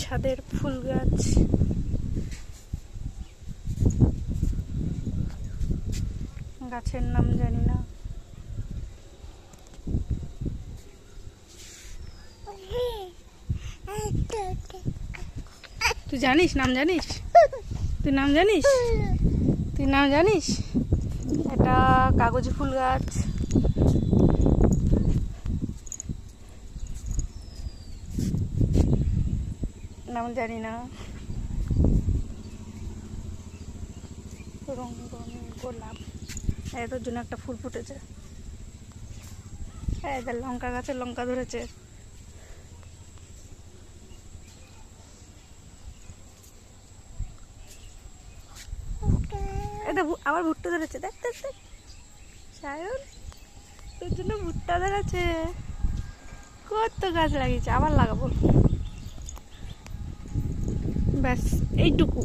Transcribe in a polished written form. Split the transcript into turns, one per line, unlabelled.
ছাদের ফুল গাছ। গাছের নাম জানি না। তুই জানিস নাম জানিস? তুই নাম জানিস? তুই নাম জানিস? এটা কাগজি ফুল গাছ। নাম জানি না। রঙিন গোলাপ। এটার জন্য একটা ফুল ফুটেছে। এদের লঙ্কা গাছে লঙ্কা ধরেছে। এটা আবার ভুট্টা ধরেছে, দেখ দেখ দেখ সায়ন, তোর জন্য ভুট্টা ধরেছে। কত গাছ লাগিয়েছে, আবার লাগাবো। ব্যাস এইটুকু।